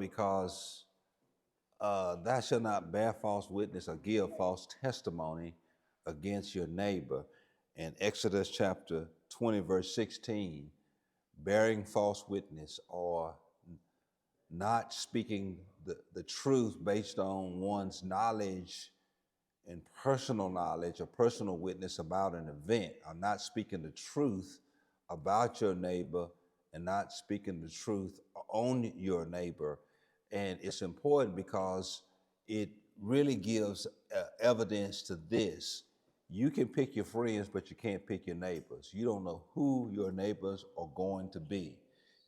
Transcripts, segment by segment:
because thou shalt not bear false witness or give false testimony against your neighbor. In Exodus chapter 20, verse 16, bearing false witness or not speaking the truth based on one's knowledge and personal knowledge or personal witness about an event, or not speaking the truth about your neighbor and not speaking the truth on your neighbor. And it's important because it really gives evidence to this. You can pick your friends, but you can't pick your neighbors. You don't know who your neighbors are going to be.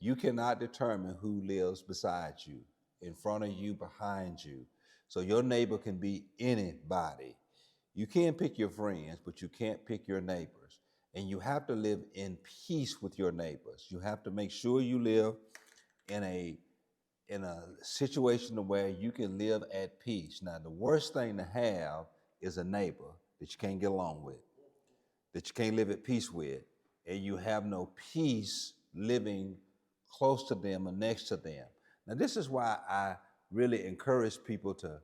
You cannot determine who lives beside you, in front of you, behind you. So your neighbor can be anybody. You can pick your friends, but you can't pick your neighbors. And you have to live in peace with your neighbors. You have to make sure you live in a situation where you can live at peace. Now, the worst thing to have is a neighbor that you can't get along with, that you can't live at peace with, and you have no peace living close to them or next to them. Now, this is why I really encourage people to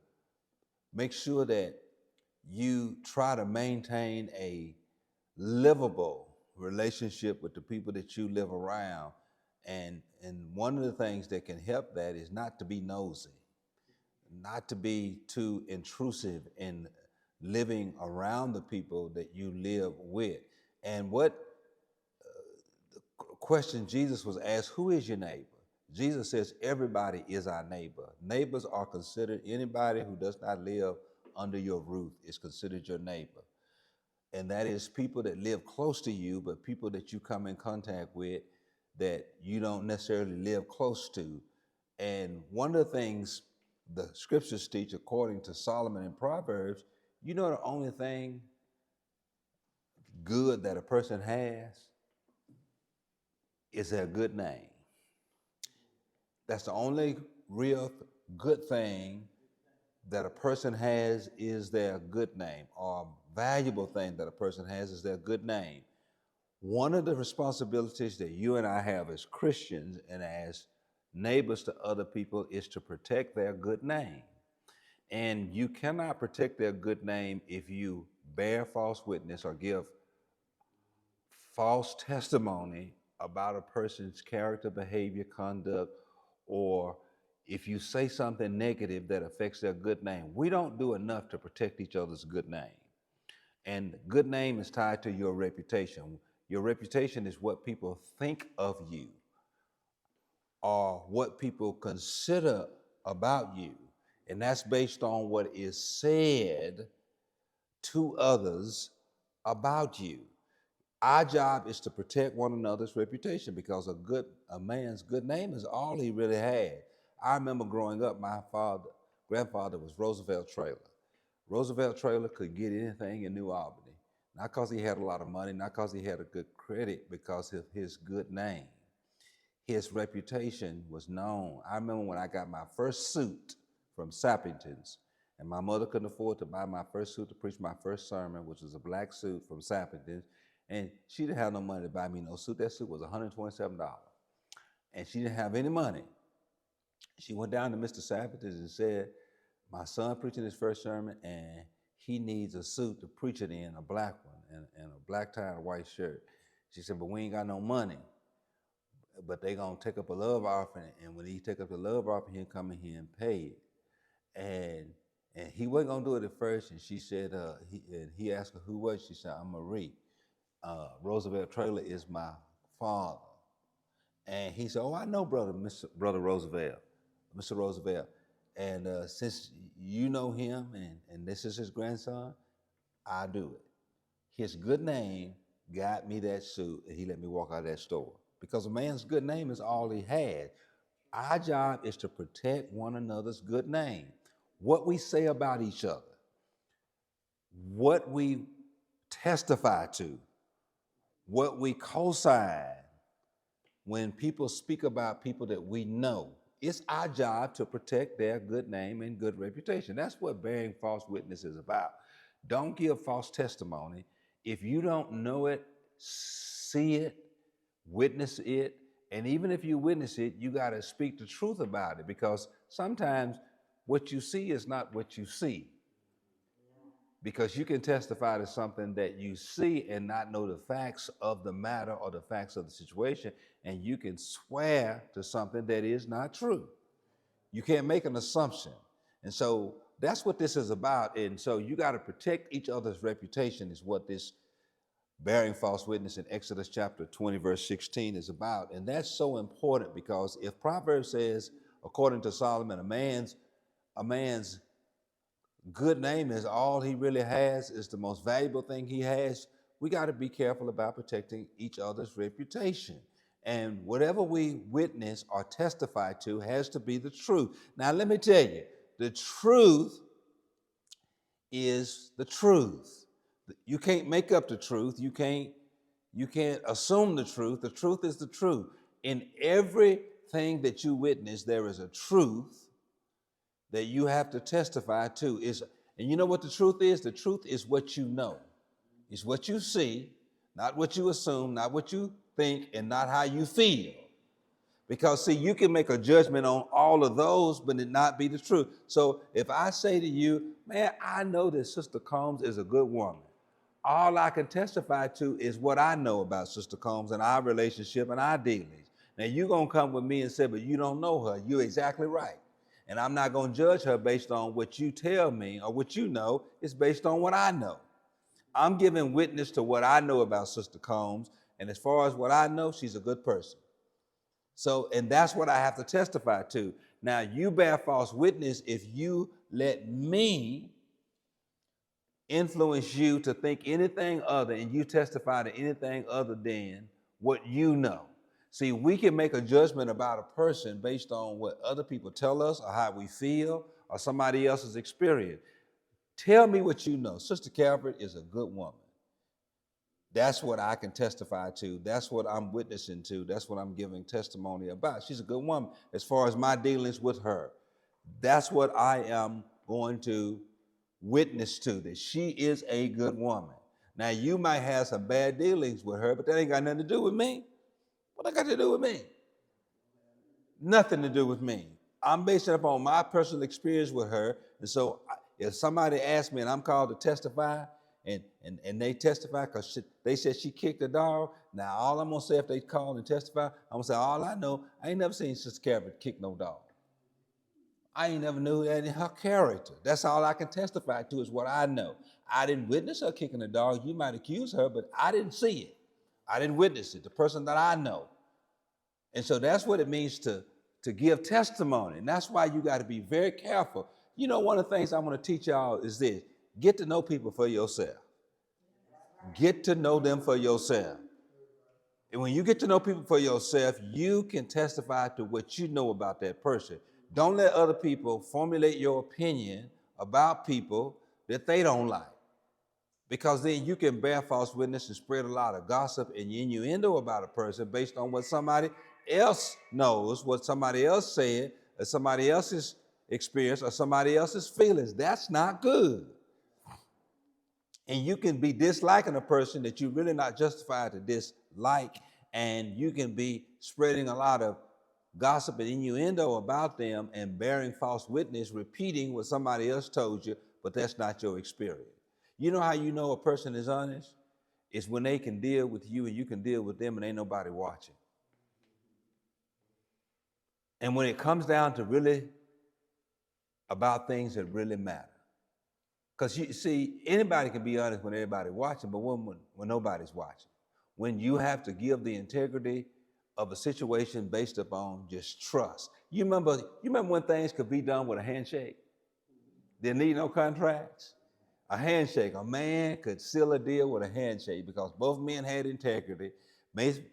make sure that you try to maintain a livable relationship with the people that you live around. And one of the things that can help that is not to be nosy, not to be too intrusive in living around the people that you live with. And what question Jesus was asked, who is your neighbor? Jesus says everybody is our neighbor. Neighbors are considered anybody who does not live under your roof is considered your neighbor. And that is people that live close to you, but people that you come in contact with that you don't necessarily live close to. And one of the things the scriptures teach, according to Solomon in Proverbs, you know the only thing good that a person has is their good name. That's the only real good thing that a person has is their good name, or valuable thing that a person has is their good name. One of the responsibilities that you and I have as Christians and as neighbors to other people is to protect their good name. And you cannot protect their good name if you bear false witness or give false testimony about a person's character, behavior, conduct, or if you say something negative that affects their good name. We don't do enough to protect each other's good name. And good name is tied to your reputation. Your reputation is what people think of you or what people consider about you. And that's based on what is said to others about you. Our job is to protect one another's reputation because a man's good name is all he really had. I remember growing up, my grandfather was Roosevelt Traylor. Roosevelt Traylor could get anything in New Albany, not because he had a lot of money, not because he had a good credit, because of his good name. His reputation was known. I remember when I got my first suit from Sappington's, and my mother couldn't afford to buy my first suit to preach my first sermon, which was a black suit from Sappington's, and she didn't have no money to buy me no suit. That suit was $127, and she didn't have any money. She went down to Mr. Sappington's and said, my son preaching his first sermon, and he needs a suit to preach it in, a black one, and a black tie and a white shirt. She said, but we ain't got no money. But they gonna take up a love offering, and when he take up the love offering, he'll come in here and pay it. And he wasn't gonna do it at first. And she said, he asked her who was. She said, I'm Marie. Roosevelt Traylor is my father. And he said, oh, I know brother Roosevelt, Mr. Roosevelt. And since you know him and this is his grandson, I do it. His good name got me that suit, and he let me walk out of that store. Because a man's good name is all he had. Our job is to protect one another's good name. What we say about each other, what we testify to, what we co-sign when people speak about people that we know. It's our job to protect their good name and good reputation. That's what bearing false witness is about. Don't give false testimony. If you don't know it, see it, witness it, And even if you witness it, you got to speak the truth about it, because sometimes what you see is not what you see. Because you can testify to something that you see and not know the facts of the matter or the facts of the situation, and you can swear to something that is not true. You can't make an assumption. And so that's what this is about. And so you got to protect each other's reputation, is what this bearing false witness in Exodus chapter 20, verse 16 is about. And that's so important, because if Proverbs says, according to Solomon, a man's good name is all he really has, is the most valuable thing he has, we got to be careful about protecting each other's reputation. And whatever we witness or testify to has to be the truth. Now, let me tell you, the truth is the truth. You can't make up the truth. You can't assume the truth. The truth is the truth. In everything that you witness, there is a truth that you have to testify to. And you know what the truth is? The truth is what you know. It's what you see, not what you assume, not what you think, and not how you feel. Because, see, you can make a judgment on all of those, but it not be the truth. So if I say to you, man, I know that Sister Combs is a good woman, all I can testify to is what I know about Sister Combs and our relationship and our dealings. Now, you're going to come with me and say, but you don't know her. You're exactly right. And I'm not going to judge her based on what you tell me or what you know. It's based on what I know. I'm giving witness to what I know about Sister Combs. And as far as what I know, she's a good person. So, and that's what I have to testify to. Now, you bear false witness if you let me influence you to think anything other, and you testify to anything other than what you know. See, we can make a judgment about a person based on what other people tell us or how we feel or somebody else's experience. Tell me what you know. Sister Calvert is a good woman. That's what I can testify to. That's what I'm witnessing to. That's what I'm giving testimony about. She's a good woman. As far as my dealings with her, that's what I am going to witness to, that she is a good woman. Now, you might have some bad dealings with her, but that ain't got nothing to do with me. What that got to do with me? Nothing to do with me. I'm basing it upon my personal experience with her. And so if somebody asks me and I'm called to testify, and they testify because they said she kicked a dog, now all I'm going to say if they call and testify, I'm going to say, all I know, I ain't never seen Sister Calvert kick no dog. I ain't never knew that in her character. That's all I can testify to, is what I know. I didn't witness her kicking a dog. You might accuse her, but I didn't see it. I didn't witness it, the person that I know. And so that's what it means to give testimony. And that's why you got to be very careful. You know, one of the things I want to teach y'all is this: get to know people for yourself. Get to know them for yourself. And when you get to know people for yourself, you can testify to what you know about that person. Don't let other people formulate your opinion about people that they don't like. Because then you can bear false witness and spread a lot of gossip and innuendo about a person based on what somebody else knows, what somebody else said, or somebody else's experience, or somebody else's feelings. That's not good. And you can be disliking a person that you're really not justified to dislike, and you can be spreading a lot of gossip and innuendo about them and bearing false witness, repeating what somebody else told you, but that's not your experience. You know how you know a person is honest? It's when they can deal with you and you can deal with them and ain't nobody watching. And when it comes down to really about things that really matter. Because you see, anybody can be honest when everybody's watching, but when nobody's watching. When you have to give the integrity of a situation based upon just trust. You remember when things could be done with a handshake? Didn't need no contracts. A handshake. A man could seal a deal with a handshake because both men had integrity.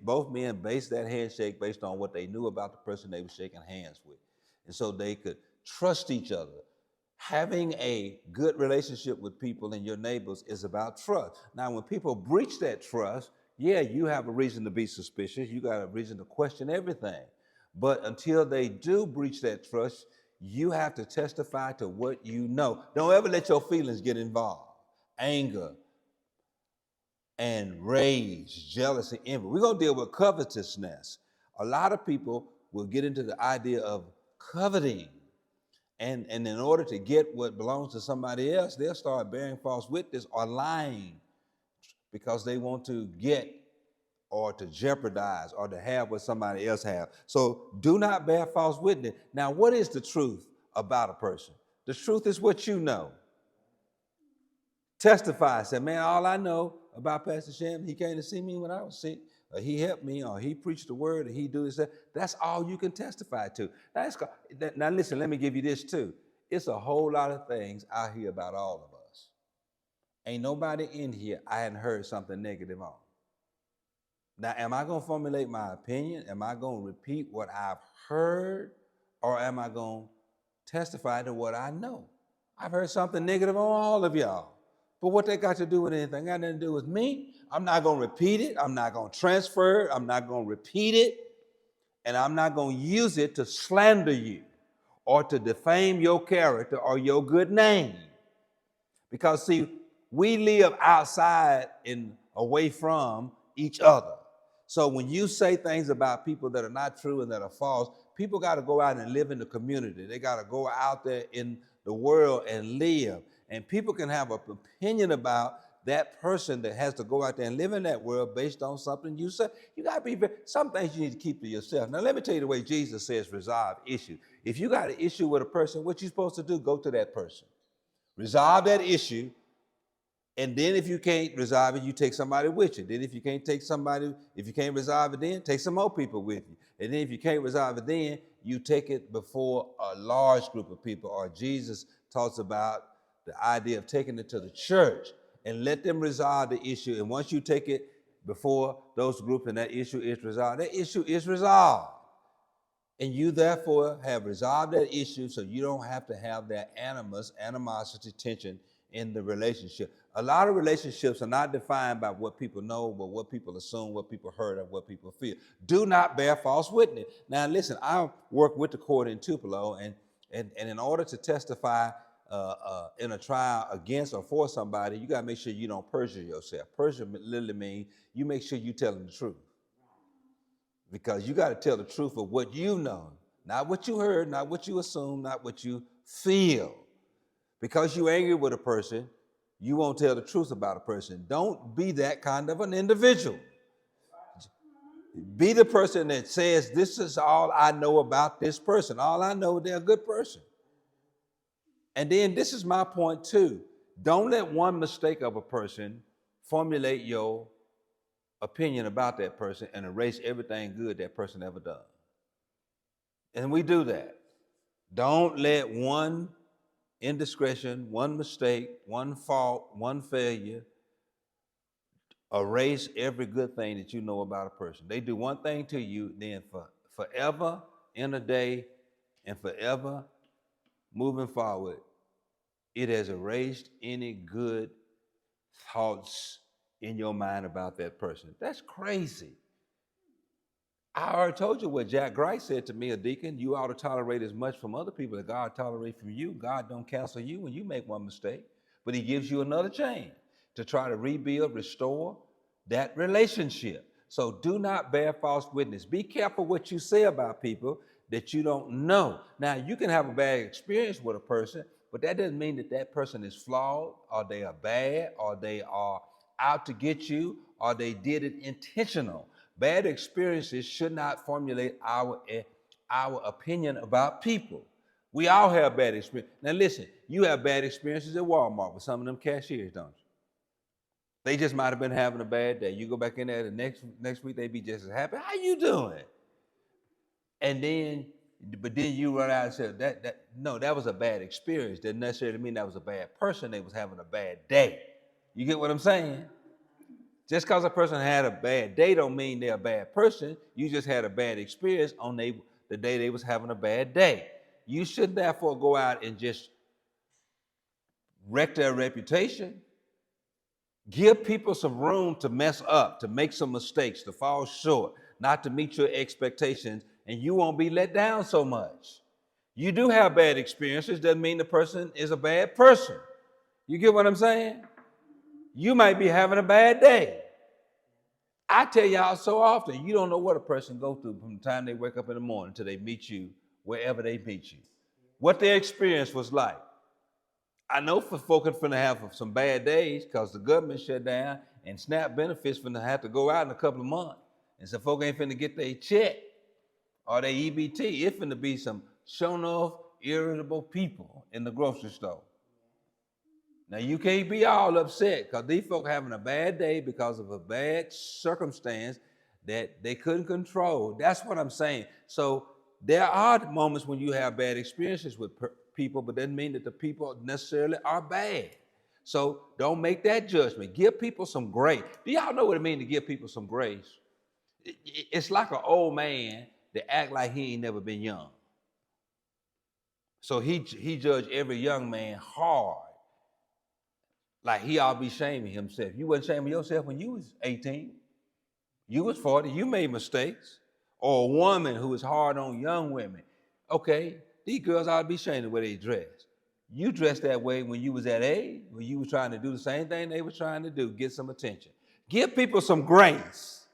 Both men based that handshake based on what they knew about the person they were shaking hands with. And so they could trust each other. Having a good relationship with people and your neighbors is about trust. Now, when people breach that trust, yeah, you have a reason to be suspicious. You got a reason to question everything. But until they do breach that trust, you have to testify to what you know. Don't ever let your feelings get involved. Anger and rage, jealousy, envy. We're going to deal with covetousness. A lot of people will get into the idea of coveting. And in order to get what belongs to somebody else, they'll start bearing false witness or lying because they want to get or to jeopardize or to have what somebody else have. So do not bear false witness. Now, what is the truth about a person? The truth is what you know. Testify. Say, man, all I know about Pastor Shem, he came to see me when I was sick, or he helped me, or he preached the word, or he do this. That's all you can testify to. Now listen, let me give you this too. It's a whole lot of things out here about all of us. Ain't nobody in here I hadn't heard something negative on. Now, am I going to formulate my opinion? Am I going to repeat what I've heard? Or am I going to testify to what I know? I've heard something negative on all of y'all. But what they got to do with anything? Got nothing to do with me. I'm not going to repeat it. I'm not going to transfer it. I'm not going to repeat it. And I'm not going to use it to slander you or to defame your character or your good name. Because, see, we live outside and away from each other. So when you say things about people that are not true and that are false, people got to go out and live in the community. They got to go out there in the world and live. And people can have an opinion about that person that has to go out there and live in that world based on something you say. You got to be, some things you need to keep to yourself. Now, let me tell you the way Jesus says resolve issue. If you got an issue with a person, what you supposed to do? Go to that person. Resolve that issue. And then if you can't resolve it, you take somebody with you. Then if you can't resolve it then, take some more people with you. And then if you can't resolve it then, you take it before a large group of people. Or Jesus talks about the idea of taking it to the church and let them resolve the issue. And once you take it before those groups and that issue is resolved, that issue is resolved. And you therefore have resolved that issue so you don't have to have that animosity, tension in the relationship. A lot of relationships are not defined by what people know, but what people assume, what people heard, and what people feel. Do not bear false witness. Now, listen, I work with the court in Tupelo, and in order to testify in a trial against or for somebody, you got to make sure you don't perjure yourself. Perjure literally means you make sure you're telling the truth. Because you got to tell the truth of what you know, not what you heard, not what you assume, not what you feel. Because you're angry with a person, you won't tell the truth about a person. Don't be that kind of an individual. Be the person that says, this is all I know about this person. All I know, they're a good person. And then this is my point too. Don't let one mistake of a person formulate your opinion about that person and erase everything good that person ever done. And we do that. Don't let one indiscretion, one mistake, one fault, one failure erase every good thing that you know about a person. They do one thing to you, then forever in a day and forever moving forward, it has erased any good thoughts in your mind about that person. That's crazy. I already told you what Jack Grice said to me, a deacon. You ought to tolerate as much from other people as God tolerates from you. God don't cancel you when you make one mistake, but he gives you another chance to try to rebuild, restore that relationship. So do not bear false witness. Be careful what you say about people that you don't know. Now, you can have a bad experience with a person, but that doesn't mean that that person is flawed or they are bad or they are out to get you or they did it intentional. Bad experiences should not formulate our opinion about people. We all have bad experiences. Now listen, you have bad experiences at Walmart with some of them cashiers, don't you? They just might have been having a bad day. You go back in there the next week, they be just as happy. How you doing? And then, but then you run out and say, that was a bad experience. Doesn't necessarily mean that was a bad person. They was having a bad day. You get what I'm saying? Just because a person had a bad day don't mean they're a bad person. You just had a bad experience on the day they was having a bad day. You should therefore go out and just wreck their reputation. Give people some room to mess up, to make some mistakes, to fall short, not to meet your expectations, and you won't be let down so much. You do have bad experiences, doesn't mean the person is a bad person. You get what I'm saying? You might be having a bad day. I tell y'all so often, you don't know what a person go through from the time they wake up in the morning till they meet you, wherever they meet you. What their experience was like. I know for folk are finna have some bad days because the government shut down and SNAP benefits finna have to go out in a couple of months. And so folk ain't finna get their check or their EBT. It's finna be some shown off, irritable people in the grocery store. Now you can't be all upset because these folk having a bad day because of a bad circumstance that they couldn't control. That's what I'm saying. So there are moments when you have bad experiences with people, but doesn't mean that the people necessarily are bad. So don't make that judgment. Give people some grace. Do y'all know what it means to give people some grace? It's like an old man that act like he ain't never been young. So he judged every young man hard. Like he ought to be shaming himself. You wasn't shaming yourself when you was 18. You was 40. You made mistakes. Or a woman who is hard on young women. Okay, these girls ought to be ashamed of the way they dress. You dressed that way when you was that age, when you was trying to do the same thing they were trying to do, get some attention. Give people some grace.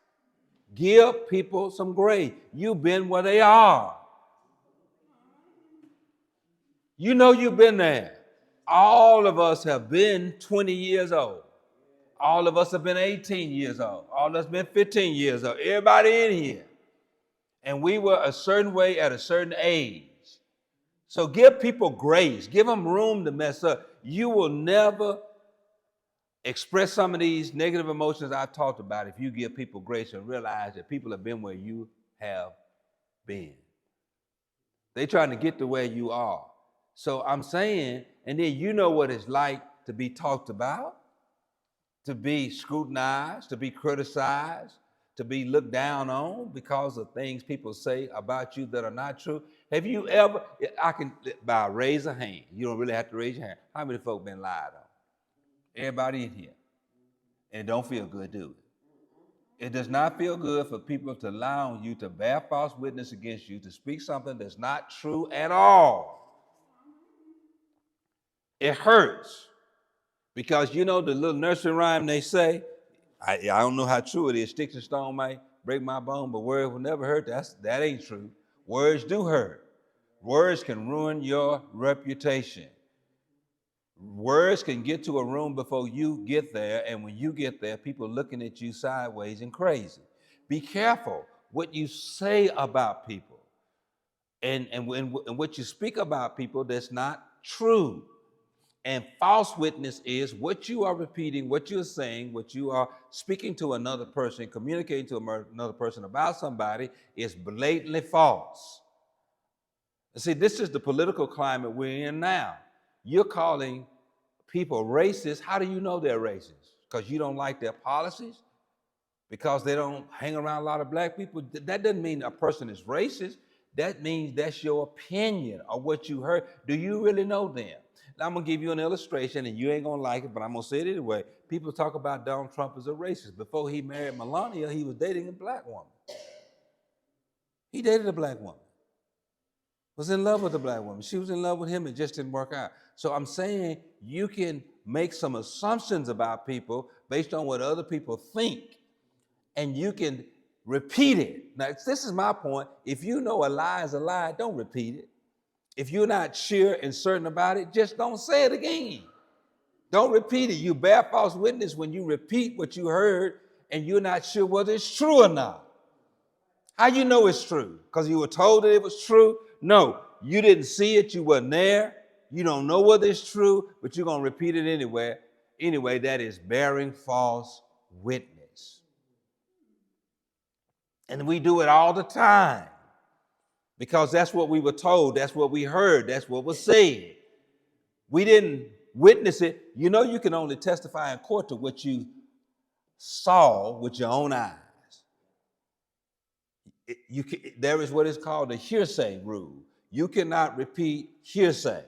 Give people some grace. You've been where they are. You know you've been there. All of us have been 20 years old. All of us have been 18 years old. All of us have been 15 years old. Everybody in here. And we were a certain way at a certain age. So give people grace. Give them room to mess up. You will never express some of these negative emotions I've talked about if you give people grace and realize that people have been where you have been. They're trying to get to where you are. So I'm saying, and then you know what it's like to be talked about, to be scrutinized, to be criticized, to be looked down on because of things people say about you that are not true. Have you ever, I can, by raise a hand, you don't really have to raise your hand. How many folk been lied on? Everybody in here. And it don't feel good, do it? It does not feel good for people to lie on you, to bear false witness against you, to speak something that's not true at all. It hurts. Because you know the little nursery rhyme they say, I don't know how true it is, sticks and stone might break my bone, but words will never hurt. That ain't true. Words do hurt. Words can ruin your reputation. Words can get to a room before you get there, and when you get there, people looking at you sideways and crazy. Be careful what you say about people and what you speak about people that's not true. And false witness is what you are repeating, what you're saying, what you are speaking to another person, communicating to another person about somebody is blatantly false. See, this is the political climate we're in now. You're calling people racist. How do you know they're racist? Because you don't like their policies? Because they don't hang around a lot of black people? That doesn't mean a person is racist. That means that's your opinion or what you heard. Do you really know them? Now, I'm going to give you an illustration, and you ain't going to like it, but I'm going to say it anyway. People talk about Donald Trump as a racist. Before he married Melania, he was dating a black woman. He dated a black woman. Was in love with a black woman. She was in love with him. It just didn't work out. So I'm saying you can make some assumptions about people based on what other people think, and you can repeat it. Now, this is my point. If you know a lie is a lie, don't repeat it. If you're not sure and certain about it, just don't say it again. Don't repeat it. You bear false witness when you repeat what you heard and you're not sure whether it's true or not. How you know it's true? Because you were told that it was true? No, you didn't see it. You weren't there. You don't know whether it's true, but you're going to repeat it anyway. Anyway, that is bearing false witness. And we do it all the time because that's what we were told. That's what we heard. That's what was said. We didn't witness it. You know, you can only testify in court to what you saw with your own eyes. There is what is called the hearsay rule. You cannot repeat hearsay.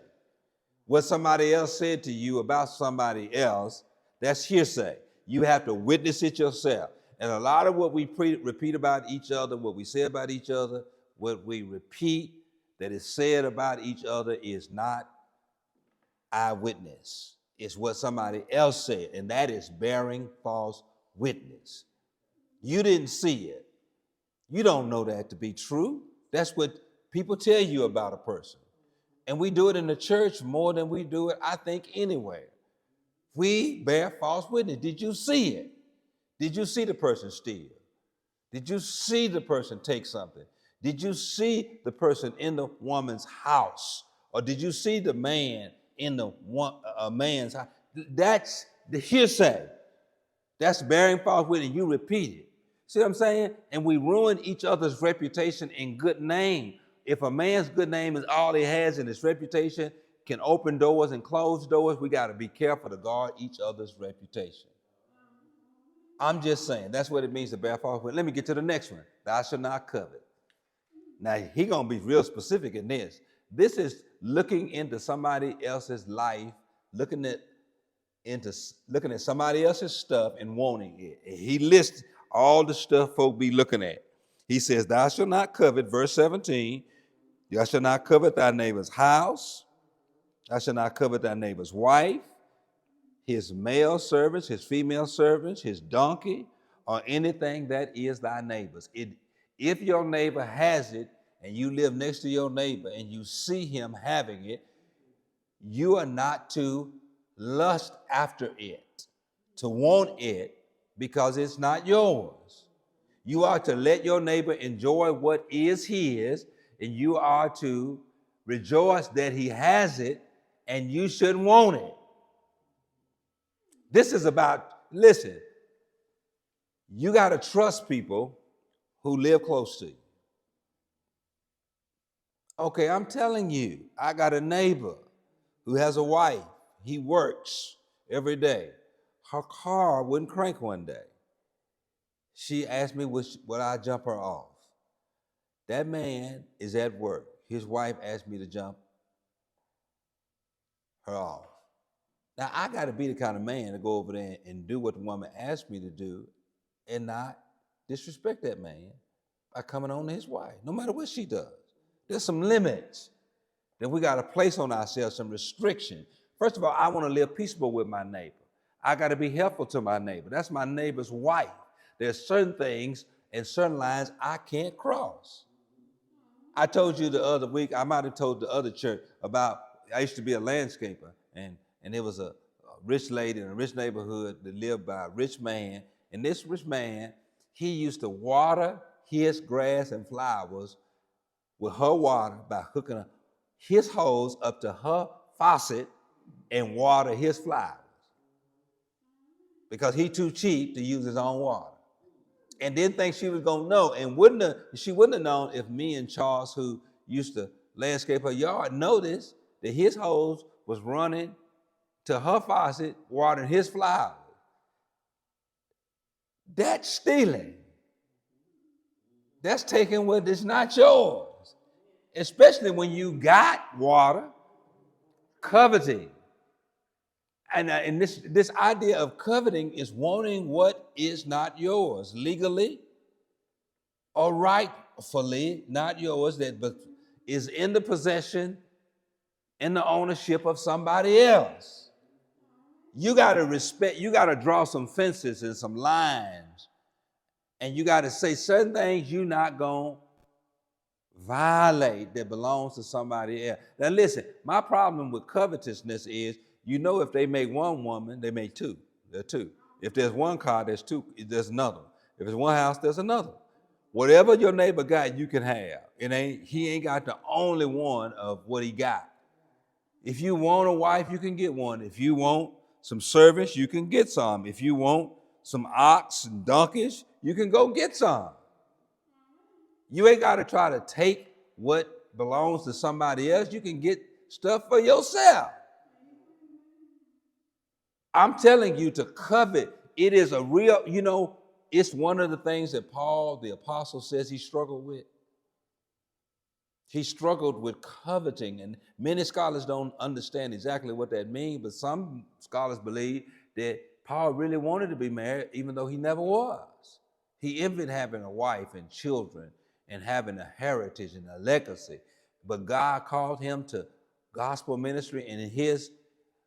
What somebody else said to you about somebody else, that's hearsay. You have to witness it yourself. And a lot of what we repeat about each other, what we say about each other, what we repeat that is said about each other is not eyewitness. It's what somebody else said, and that is bearing false witness. You didn't see it. You don't know that to be true. That's what people tell you about a person. And we do it in the church more than we do it, I think, anywhere. We bear false witness. Did you see it? Did you see the person steal? Did you see the person take something? Did you see the person in the woman's house? Or did you see the man in the man's house? That's the hearsay. That's bearing false witness. You repeat it. See what I'm saying? And we ruin each other's reputation and good name. If a man's good name is all he has and his reputation can open doors and close doors, we got to be careful to guard each other's reputation. I'm just saying, that's what it means to bear false witness. Let me get to the next one. Thou shalt not covet. Now, he's going to be real specific in this. This is looking into somebody else's life, looking at somebody else's stuff and wanting it. He lists all the stuff folk be looking at. He says, thou shalt not covet, verse 17, thou shalt not covet thy neighbor's house, thou shalt not covet thy neighbor's wife, his male servants, his female servants, his donkey, or anything that is thy neighbor's. If your neighbor has it and you live next to your neighbor and you see him having it, you are not to lust after it, to want it, because it's not yours. You are to let your neighbor enjoy what is his, and you are to rejoice that he has it, and you shouldn't want it. This is about, listen, you got to trust people who live close to you. Okay, I'm telling you, I got a neighbor who has a wife. He works every day. Her car wouldn't crank one day. She asked me would I jump her off. That man is at work. His wife asked me to jump her off. Now, I got to be the kind of man to go over there and do what the woman asked me to do and not disrespect that man by coming on to his wife, no matter what she does. There's some limits that we got to place on ourselves, some restriction. First of all, I want to live peaceable with my neighbor. I got to be helpful to my neighbor. That's my neighbor's wife. There's certain things and certain lines I can't cross. I told you the other week, I might have told the other church about, I used to be a landscaper, and there was a rich lady in a rich neighborhood that lived by a rich man. And this rich man, he used to water his grass and flowers with her water by hooking his hose up to her faucet and water his flowers, because he too cheap to use his own water. And didn't think she was gonna know, and she wouldn't have known if me and Charles, who used to landscape her yard, noticed that his hose was running to her faucet, watering his flowers. That's stealing. That's taking what is not yours, especially when you got water. Coveting. And this idea of coveting is wanting what is not yours, legally or rightfully not yours, but is in the possession, in the ownership of somebody else. You got to respect, you got to draw some fences and some lines, and you got to say certain things you're not going to violate that belongs to somebody else. Now listen, my problem with covetousness is, if they make one woman, they make two. There are two. If there's one car, there's two. There's another. If it's one house, there's another. Whatever your neighbor got, you can have. He ain't got the only one of what he got. If you want a wife, you can get one. If you want some servants, you can get some. If you want some ox and donkeys, you can go get some. You ain't got to try to take what belongs to somebody else. You can get stuff for yourself. I'm telling you, to covet, it is a real, it's one of the things that Paul, the apostle, says he struggled with. He struggled with coveting, and many scholars don't understand exactly what that means, but some scholars believe that Paul really wanted to be married, even though he never was. He envied having a wife and children and having a heritage and a legacy, but God called him to gospel ministry, and in his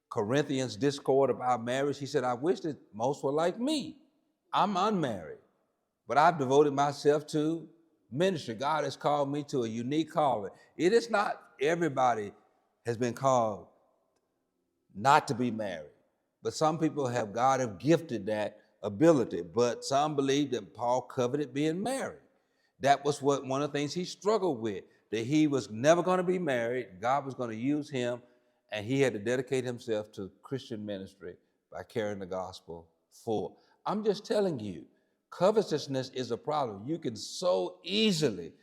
Corinthians discord about marriage, he said, I wish that most were like me. I'm unmarried. but I've devoted myself to ministry. God has called me to a unique calling. It is not everybody has been called not to be married, but some people have, God have gifted that ability, but some believe that Paul coveted being married. That was one of the things he struggled with, that he was never going to be married. God was going to use him, and he had to dedicate himself to Christian ministry by carrying the gospel forward. I'm just telling you, covetousness is a problem. You can so easily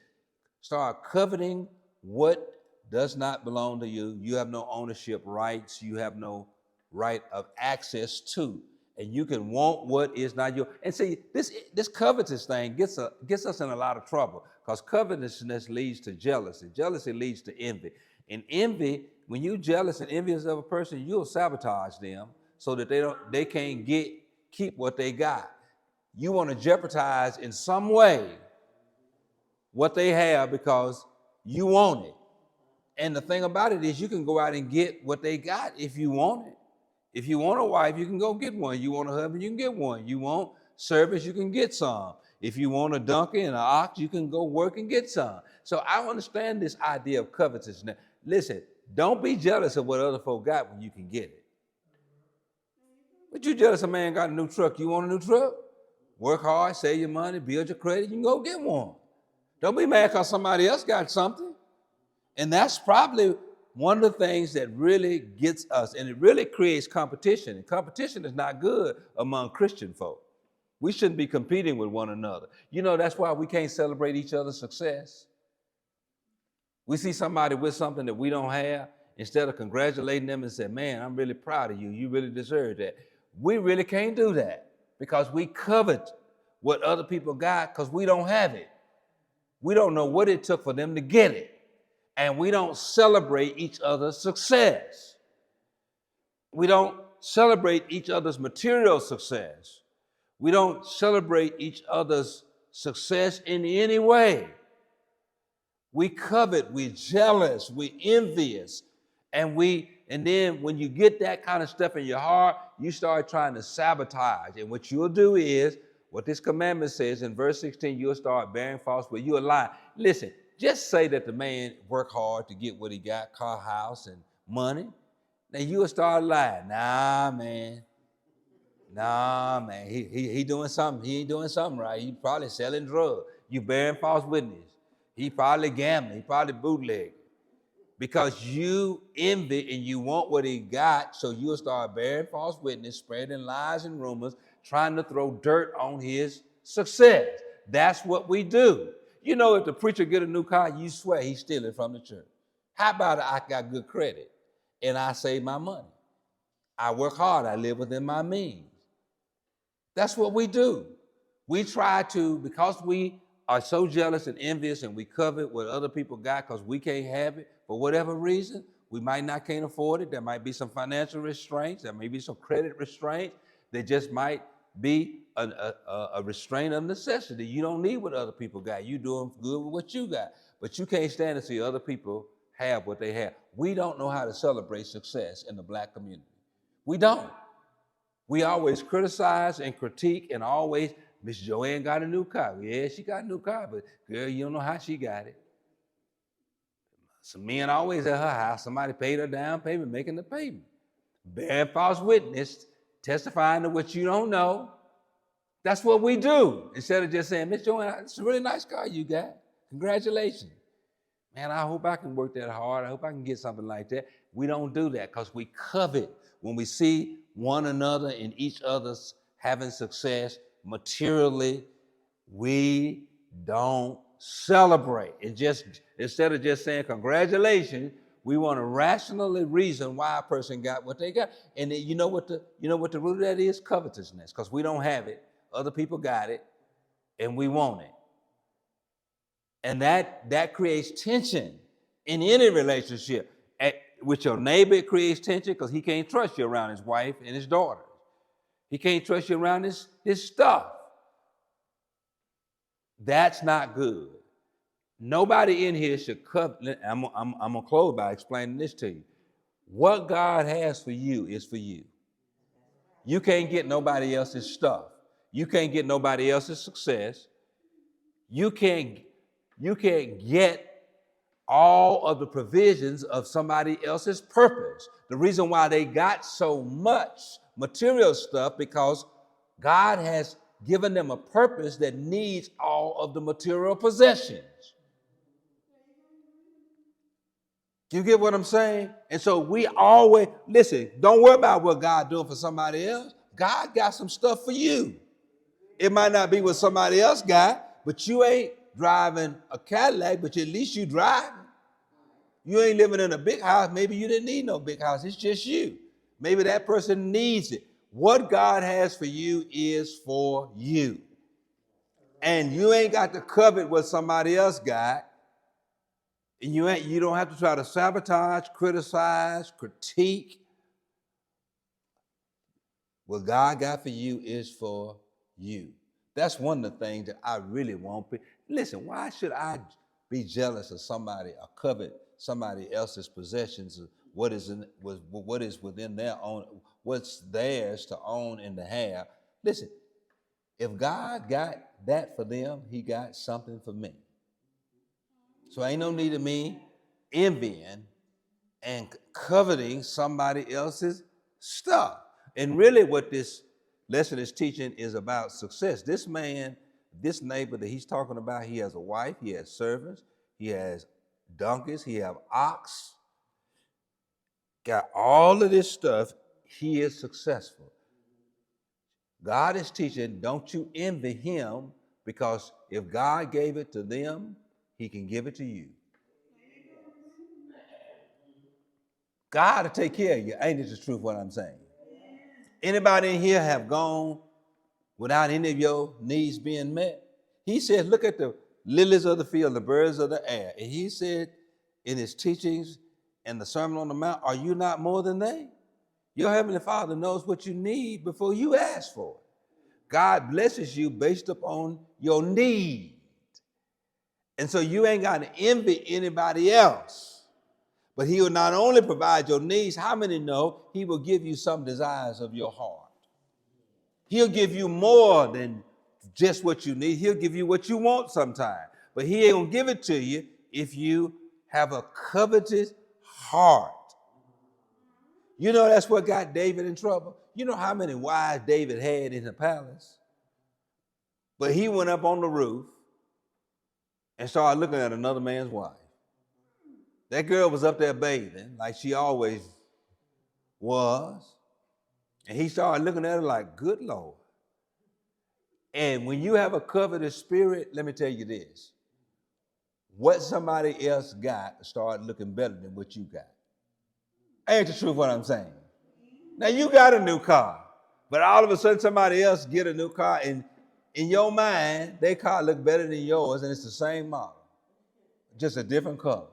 start coveting what does not belong to you. You have no ownership rights. You have no right of access to. And you can want what is not yours. And see, this covetous thing gets us in a lot of trouble, because covetousness leads to jealousy. Jealousy leads to envy. And envy, when you're jealous and envious of a person, you'll sabotage them so that they can't keep what they got. You want to jeopardize in some way what they have because you want it. And the thing about it is, you can go out and get what they got if you want it. If you want a wife, you can go get one. You want a husband, you can get one. You want service, you can get some. If you want a donkey and an ox, you can go work and get some. So I understand this idea of covetousness. Listen, don't be jealous of what other folk got when you can get it. But you jealous a man got a new truck, you want a new truck? Work hard, save your money, build your credit, you can go get one. Don't be mad because somebody else got something. And that's probably one of the things that really gets us, and it really creates competition. And competition is not good among Christian folk. We shouldn't be competing with one another. You know, that's why we can't celebrate each other's success. We see somebody with something that we don't have, instead of congratulating them and say, man, I'm really proud of you. You really deserve that. We really can't do that because we covet what other people got because we don't have it. We don't know what it took for them to get it. And we don't celebrate each other's success. We don't celebrate each other's material success. We don't celebrate each other's success in any way. We covet, we're jealous, we're envious, and then when you get that kind of stuff in your heart, you start trying to sabotage. And what you'll do is, what this commandment says in verse 16, you'll start bearing false witness. You'll lie. Listen, just say that the man worked hard to get what he got, car, house, and money. Then you'll start lying. Nah, man, he doing something. He ain't doing something right. He probably selling drugs. You bearing false witness. He probably gambling. He probably bootlegging. Because you envy and you want what he got, so you'll start bearing false witness, spreading lies and rumors, trying to throw dirt on his success. That's what we do. You know, if the preacher get a new car, you swear he's stealing from the church. How about I got good credit and I save my money? I work hard. I live within my means. That's what we do. We try to, because we are so jealous and envious and we covet what other people got because we can't have it for whatever reason. We can't afford it. There might be some financial restraints. There may be some credit restraints. There just might be a restraint of necessity. You don't need what other people got. You doing good with what you got. But you can't stand to see other people have what they have. We don't know how to celebrate success in the Black community. We don't. We always criticize and critique and always, Miss Joanne got a new car. Yeah, she got a new car, but girl, you don't know how she got it. Some men always at her house, somebody paid her down payment, making the payment. Bearing false witness, testifying to what you don't know. That's what we do. Instead of just saying, Miss Joanne, it's a really nice car you got. Congratulations. Man, I hope I can work that hard. I hope I can get something like that. We don't do that because we covet. When we see one another and each other's having success materially, we don't celebrate. It just, instead of just saying congratulations, we want to rationally reason why a person got what they got. And then you know what the root of that is? Covetousness, because we don't have it. Other people got it, and we want it. And that creates tension in any relationship. With your neighbor, it creates tension because he can't trust you around his wife and his daughters. He can't trust you around his stuff. That's not good. Nobody in here should covet. I'm going to close by explaining this to you. What God has for you is for you. You can't get nobody else's stuff. You can't get nobody else's success. You can't get all of the provisions of somebody else's purpose. The reason why they got so much material stuff because God has given them a purpose that needs all of the material possessions. You get what I'm saying? And so we always, listen, don't worry about what God doing for somebody else. God got some stuff for you. It might not be what somebody else got, but you ain't driving a Cadillac, but at least you driving. You ain't living in a big house. Maybe you didn't need no big house. It's just you. Maybe that person needs it. What God has for you is for you. And you ain't got to covet what somebody else got. And you don't have to try to sabotage, criticize, critique. What God got for you is for you. That's one of the things that I really want. Listen, why should I be jealous of somebody or covet somebody else's possessions, what is within their own, what's theirs to own and to have? Listen, if God got that for them, he got something for me. So ain't no need of me envying and coveting somebody else's stuff. And really what this lesson is teaching is about success. This man, this neighbor that he's talking about, he has a wife, he has servants, he has donkeys, he have ox, got all of this stuff. He is successful. God is teaching, don't you envy him, because if God gave it to them, he can give it to you. God will take care of you. Ain't it the truth what I'm saying? Anybody in here have gone without any of your needs being met? He said, look at the lilies of the field, the birds of the air. And he said in his teachings and the Sermon on the Mount, are you not more than they? Your Heavenly Father knows what you need before you ask for it. God blesses you based upon your need. And so you ain't got to envy anybody else. But he will not only provide your needs, how many know he will give you some desires of your heart? He'll give you more than just what you need. He'll give you what you want sometime. But he ain't going to give it to you if you have a covetous heart. You know that's what got David in trouble? You know how many wives David had in the palace? But he went up on the roof and started looking at another man's wife. That girl was up there bathing like she always was. And he started looking at her like, good Lord. And when you have a covetous spirit, let me tell you this. What somebody else got started looking better than what you got. Ain't the truth what I'm saying? Now you got a new car, but all of a sudden somebody else get a new car, and in your mind, their car look better than yours, and it's the same model, just a different color.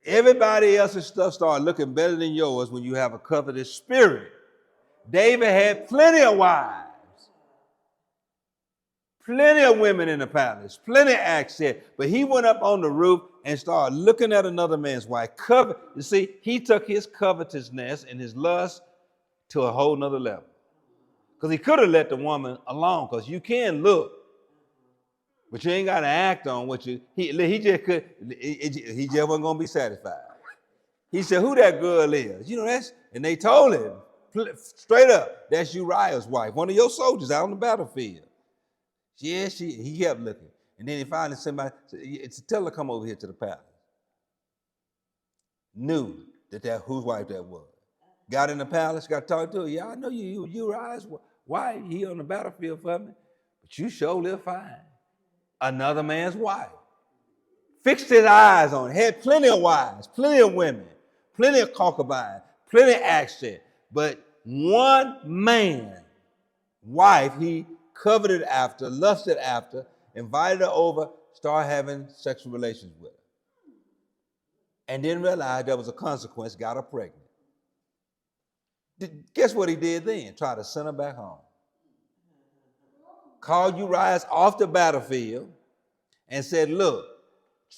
Everybody else's stuff started looking better than yours when you have a covetous spirit. David had plenty of wives, plenty of women in the palace, plenty of access, but he went up on the roof and started looking at another man's wife. You see, he took his covetousness and his lust to a whole nother level. Because he could have let the woman alone, because you can look, but you ain't got to act on what he just wasn't going to be satisfied. He said, who that girl is? You know, and they told him straight up, that's Uriah's wife, one of your soldiers out on the battlefield. Yeah, he kept looking. And then he finally somebody said, tell her to come over here to the palace. Knew that whose wife that was. Got in the palace, got talked to her. Yeah, I know you Uriah's wife. He on the battlefield for me. But you sure live fine. Another man's wife. Fixed his eyes on it. Had plenty of wives, plenty of women, plenty of concubines, plenty of access. But one man, wife, he coveted after, lusted after, invited her over, started having sexual relations with her. And didn't realize there was a consequence, got her pregnant. Guess what he did then? Tried to send her back home. Called Uriah off the battlefield and said, look,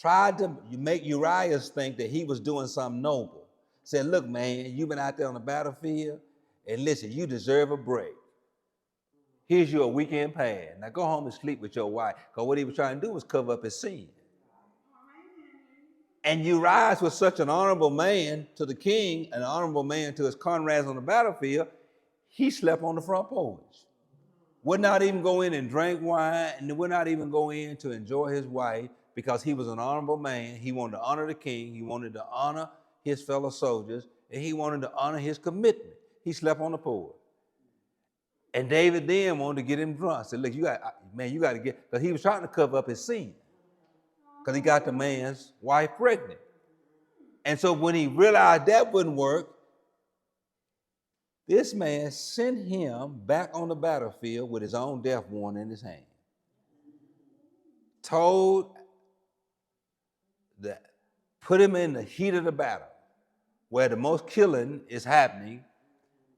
tried to make Uriah think that he was doing something noble. Said, look, man, you've been out there on the battlefield, and listen, you deserve a break. Here's your weekend pass. Now go home and sleep with your wife. Because what he was trying to do was cover up his sin. And Uriah was such an honorable man to the king, an honorable man to his comrades on the battlefield, he slept on the front porch. Would not even go in and drink wine, and would not even go in to enjoy his wife, because he was an honorable man. He wanted to honor the king. He wanted to honor his fellow soldiers, and he wanted to honor his commitment. He slept on the porch. And David then wanted to get him drunk. Said, look, you got to get, because he was trying to cover up his sin, because he got the man's wife pregnant. And so when he realized that wouldn't work, this man sent him back on the battlefield with his own death warrant in his hand. Put him in the heat of the battle, where the most killing is happening.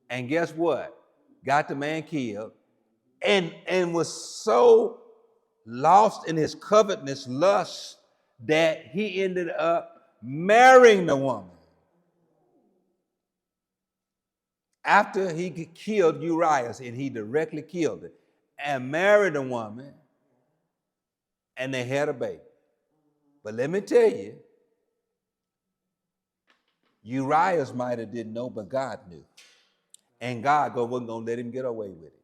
And guess what? Got the man killed, and was so lost in his covetousness, lust, that he ended up marrying the woman. After he killed Uriah, and he directly killed it, and married a woman, and they had a baby. But let me tell you, Uriah might have didn't know, but God knew. And God wasn't going to let him get away with it.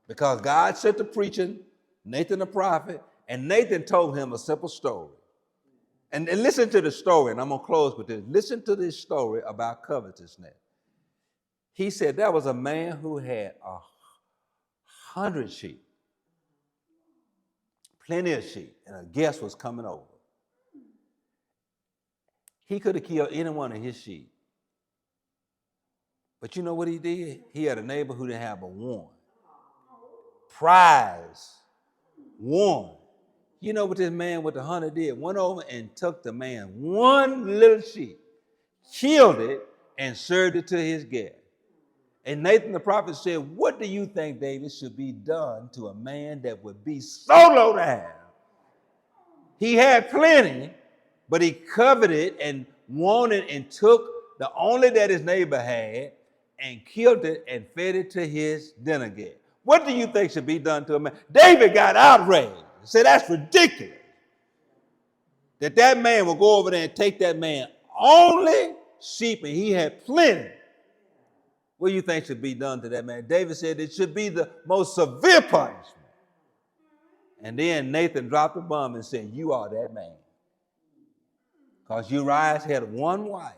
Because God sent the preacher, Nathan the prophet, and Nathan told him a simple story. And listen to the story, and I'm going to close with this. Listen to this story about covetousness. He said there was a man who had 100 sheep, plenty of sheep, and a guest was coming over. He could have killed any one of his sheep. But you know what he did? He had a neighbor who didn't have but one. Prize. One. You know what this man with the 100 did? Went over and took the man one little sheep, killed it, and served it to his guest. And Nathan the prophet said, what do you think, David, should be done to a man that would be so low down? He had plenty, but he coveted and wanted and took the only that his neighbor had and killed it and fed it to his dinner guest. What do you think should be done to a man? David got outraged and said, that's ridiculous. That man will go over there and take that man only sheep, and he had plenty. What do you think should be done to that man? David said it should be the most severe punishment. And then Nathan dropped the bomb and said, you are that man. Because Uriah had one wife.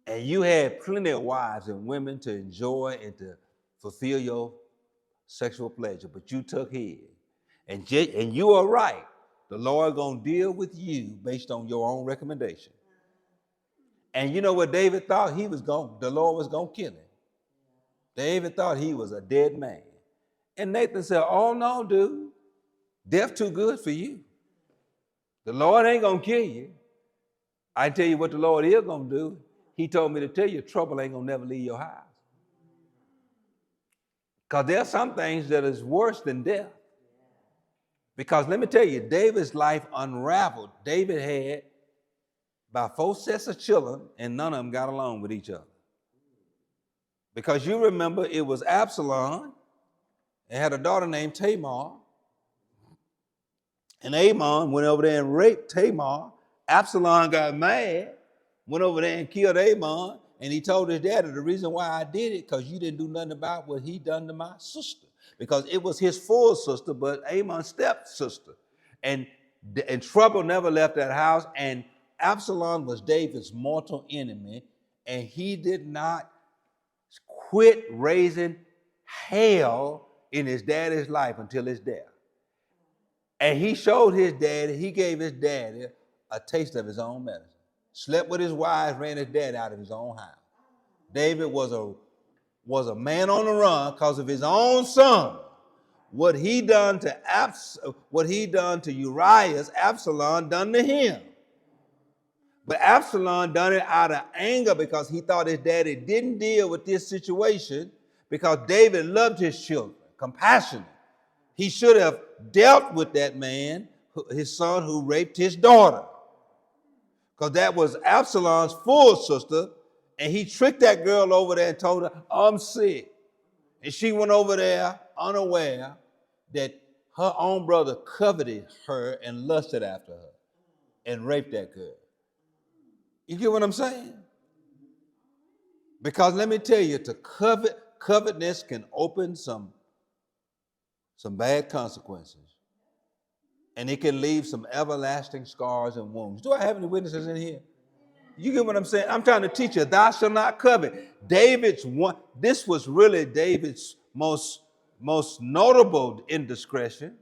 And you had plenty of wives and women to enjoy and to fulfill your sexual pleasure, but you took his. And you are right. The Lord going to deal with you based on your own recommendation. And you know what David thought? The Lord was going to kill him. David thought he was a dead man. And Nathan said, oh no, dude. Death too good for you. The Lord ain't going to kill you. I tell you what the Lord is going to do. He told me to tell you, trouble ain't going to never leave your house. Because there are some things that is worse than death. Because let me tell you, David's life unraveled. David had about 4 sets of children, and none of them got along with each other. Because you remember, it was Absalom, and had a daughter named Tamar. And Amnon went over there and raped Tamar. Absalom got mad, went over there and killed Amnon, and he told his daddy, the reason why I did it, because you didn't do nothing about what he done to my sister. Because it was his full sister, but Amnon's stepsister. And trouble never left that house, and Absalom was David's mortal enemy, and he did not quit raising hell in his daddy's life until his death. And he showed his daddy, he gave his daddy a taste of his own medicine. Slept with his wives, ran his dad out of his own house. David was a man on the run because of his own son. What he done to Uriah, Absalom done to him. But Absalom done it out of anger because he thought his daddy didn't deal with this situation, because David loved his children, compassionate. He should have dealt with that man, his son who raped his daughter. Because that was Absalom's full sister, and he tricked that girl over there and told her, I'm sick. And she went over there unaware that her own brother coveted her and lusted after her and raped that girl. You get what I'm saying? Because let me tell you, to covetousness can open some bad consequences. And it can leave some everlasting scars and wounds. Do I have any witnesses in here? You get what I'm saying? I'm trying to teach you, thou shalt not covet. This was really David's most notable indiscretion,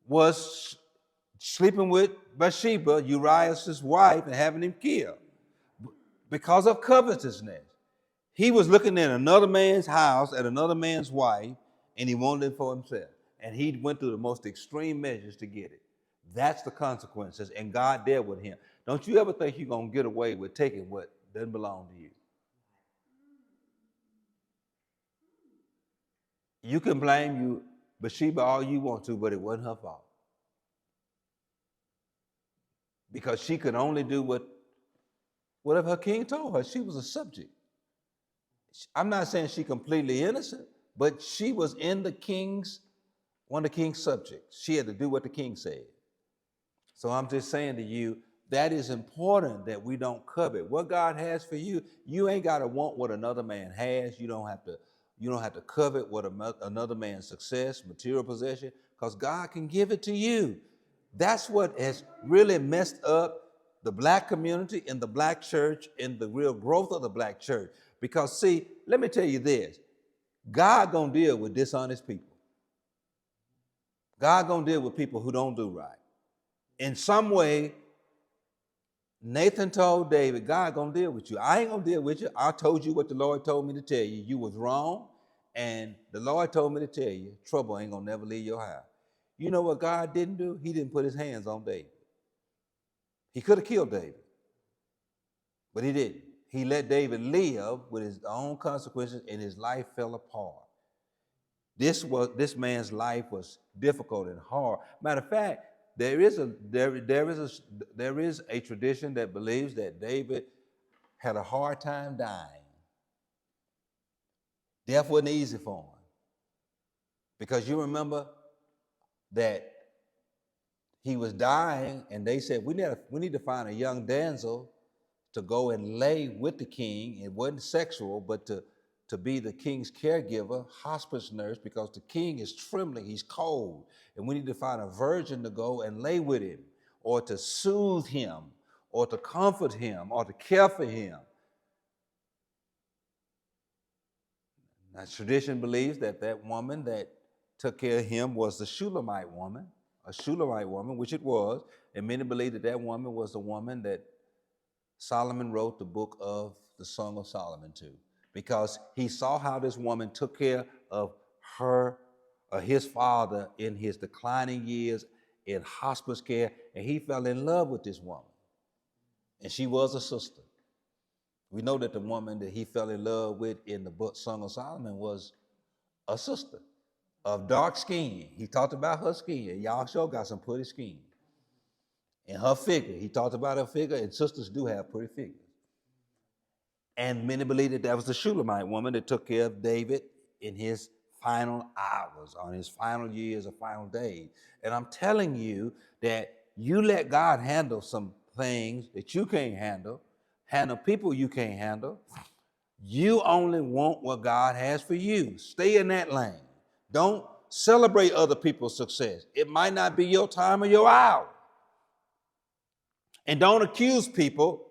was sleeping with Bathsheba, Uriah's wife, and having him killed because of covetousness. He was looking at another man's house, at another man's wife, and he wanted it for himself. And he went through the most extreme measures to get it. That's the consequences, and God dealt with him. Don't you ever think you're going to get away with taking what doesn't belong to you. You can blame Bathsheba all you want to, but it wasn't her fault. Because she could only do whatever her king told her. She was a subject. I'm not saying she's completely innocent, but she was in one of the king's subjects. She had to do what the king said. So I'm just saying to you, that is important that we don't covet. What God has for you, you ain't got to want what another man has. You don't have to covet what another man's success, material possession, because God can give it to you. That's what has really messed up the black community and the black church and the real growth of the black church. Because see, let me tell you this, God gonna deal with dishonest people. God gonna deal with people who don't do right. In some way, Nathan told David, God gonna deal with you. I ain't gonna deal with you. I told you what the Lord told me to tell you. You was wrong, and the Lord told me to tell you, trouble ain't gonna never leave your house. You know what God didn't do? He didn't put his hands on David. He could have killed David, but he didn't. He let David live with his own consequences, and his life fell apart. This man's life was difficult and hard. Matter of fact, there is a tradition that believes that David had a hard time dying. Death wasn't easy for him, because you remember that he was dying, and they said, we need to find a young damsel to go and lay with the king. It wasn't sexual, but to be the king's caregiver, hospice nurse, because the king is trembling, he's cold, and we need to find a virgin to go and lay with him, or to soothe him, or to comfort him, or to care for him. Now, tradition believes that woman that took care of him was the Shulamite woman, which it was, and many believe that woman was the woman that Solomon wrote the book of the Song of Solomon to, because he saw how this woman took care of his father in his declining years in hospice care, and he fell in love with this woman, and she was a sister. We know that the woman that he fell in love with in the book Song of Solomon was a sister of dark skin. He talked about her skin. Y'all sure got some pretty skin. And her figure, he talked about her figure, and sisters do have pretty figures. And many believe that was the Shulamite woman that took care of David in his final hours, on his final years or final days. And I'm telling you that you let God handle some things that you can't handle people you can't handle. You only want what God has for you. Stay in that lane. Don't celebrate other people's success. It might not be your time or your hour. And don't accuse people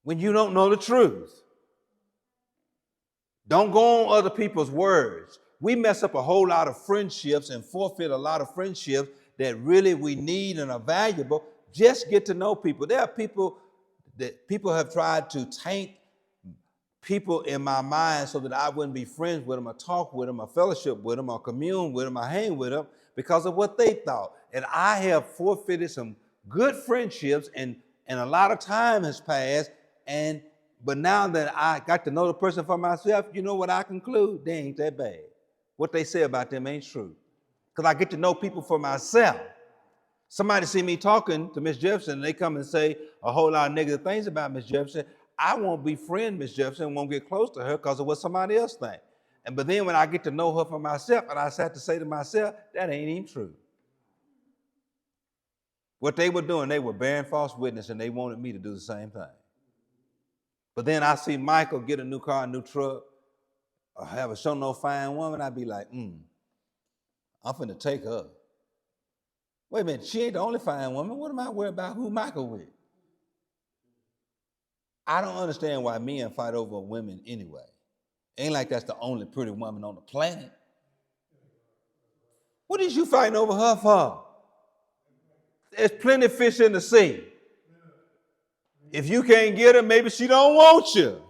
when you don't know the truth. Don't go on other people's words. We mess up a whole lot of friendships and forfeit a lot of friendships that really we need and are valuable. Just get to know people. There are people have tried to taint people in my mind so that I wouldn't be friends with them or talk with them or fellowship with them or commune with them or hang with them because of what they thought. And I have forfeited some good friendships, and a lot of time has passed, but now that I got to know the person for myself, you know what I conclude? They ain't that bad. What they say about them ain't true. Because I get to know people for myself. Somebody see me talking to Miss Jefferson, and they come and say a whole lot of negative things about Miss Jefferson. I won't befriend Miss Jefferson, won't get close to her because of what somebody else thinks. But then when I get to know her for myself, and I start to say to myself, that ain't even true. What they were doing, they were bearing false witness, and they wanted me to do the same thing. But then I see Michael get a new car, a new truck, or have a show no fine woman, I'd be like, I'm finna take her. Wait a minute, she ain't the only fine woman. What am I worried about who Michael with? I don't understand why men fight over women anyway. Ain't like that's the only pretty woman on the planet. What is you fighting over her for? There's plenty of fish in the sea. If you can't get her, maybe she don't want you.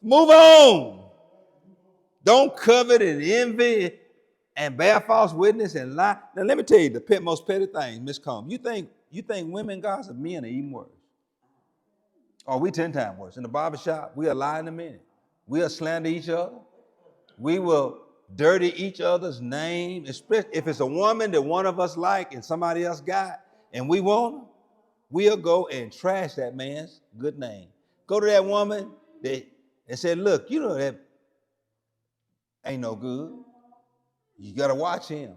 Move on. Don't covet and envy and bear false witness and lie. Now let me tell you the most petty thing, Miss Combs. You think women gossip, men are even worse. Or we 10 times worse. In the barbershop, we'll lie in a minute. We'll slander each other. We will dirty each other's name, especially if it's a woman that one of us like and somebody else got, and we want her, we'll go and trash that man's good name. Go to that woman and say, look, you know that ain't no good. You got to watch him.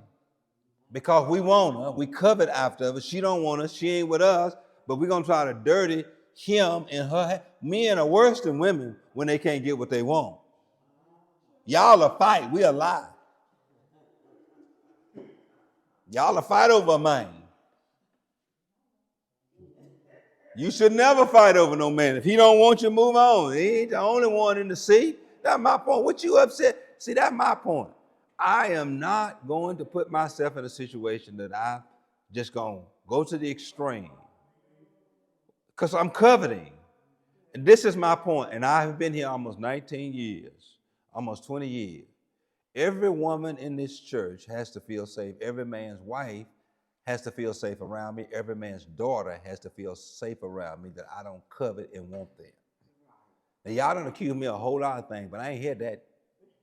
Because we want her, we covet after her. She don't want us, she ain't with us, but we're going to try to dirty him and her. Men are worse than women when they can't get what they want. Y'all will fight, we'll lie. Y'all will fight over a man. You should never fight over no man. If he don't want you, move on. He ain't the only one in the sea. That's my point. What you upset? See, that's my point. I am not going to put myself in a situation that I'm just going to go to the extreme. Because I'm coveting. And this is my point. And I have been here almost 19 years, almost 20 years. Every woman in this church has to feel safe. Every man's wife has to feel safe around me. Every man's daughter has to feel safe around me, that I don't covet and want them. Now, y'all don't accuse me of a whole lot of things, but I ain't had that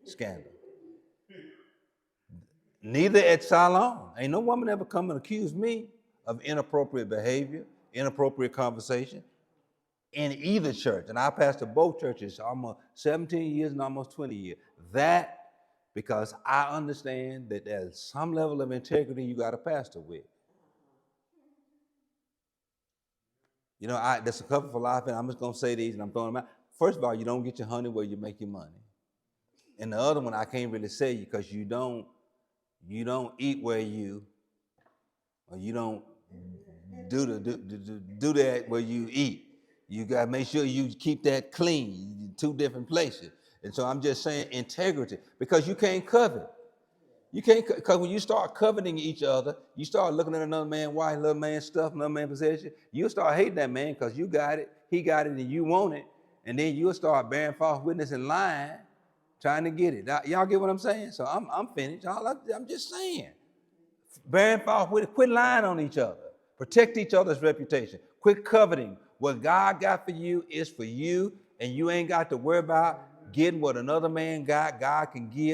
scandal. Neither at Salon. Ain't no woman ever come and accuse me of inappropriate behavior, inappropriate conversation in either church. And I pastored both churches almost 17 years and almost 20 years. That because I understand that there's some level of integrity you got to pastor with. You know, there's a couple for life, and I'm just going to say these, and I'm throwing them out. First of all, you don't get your honey where you make your money. And the other one I can't really say you because you don't eat where you don't do that where you eat. You got to make sure you keep that clean, two different places. And so I'm just saying integrity, because you can't covet. You can't, because when you start coveting each other, you start looking at another man's wife, another man's stuff, another man's possession, you'll start hating that man because you got it, he got it, and you want it. And then you'll start bearing false witness and lying, trying to get it. Now, y'all get what I'm saying? So I'm finished. I'm just saying. Bearing false witness, quit lying on each other. Protect each other's reputation. Quit coveting. What God got for you is for you, and you ain't got to worry about getting what another man got. God can give.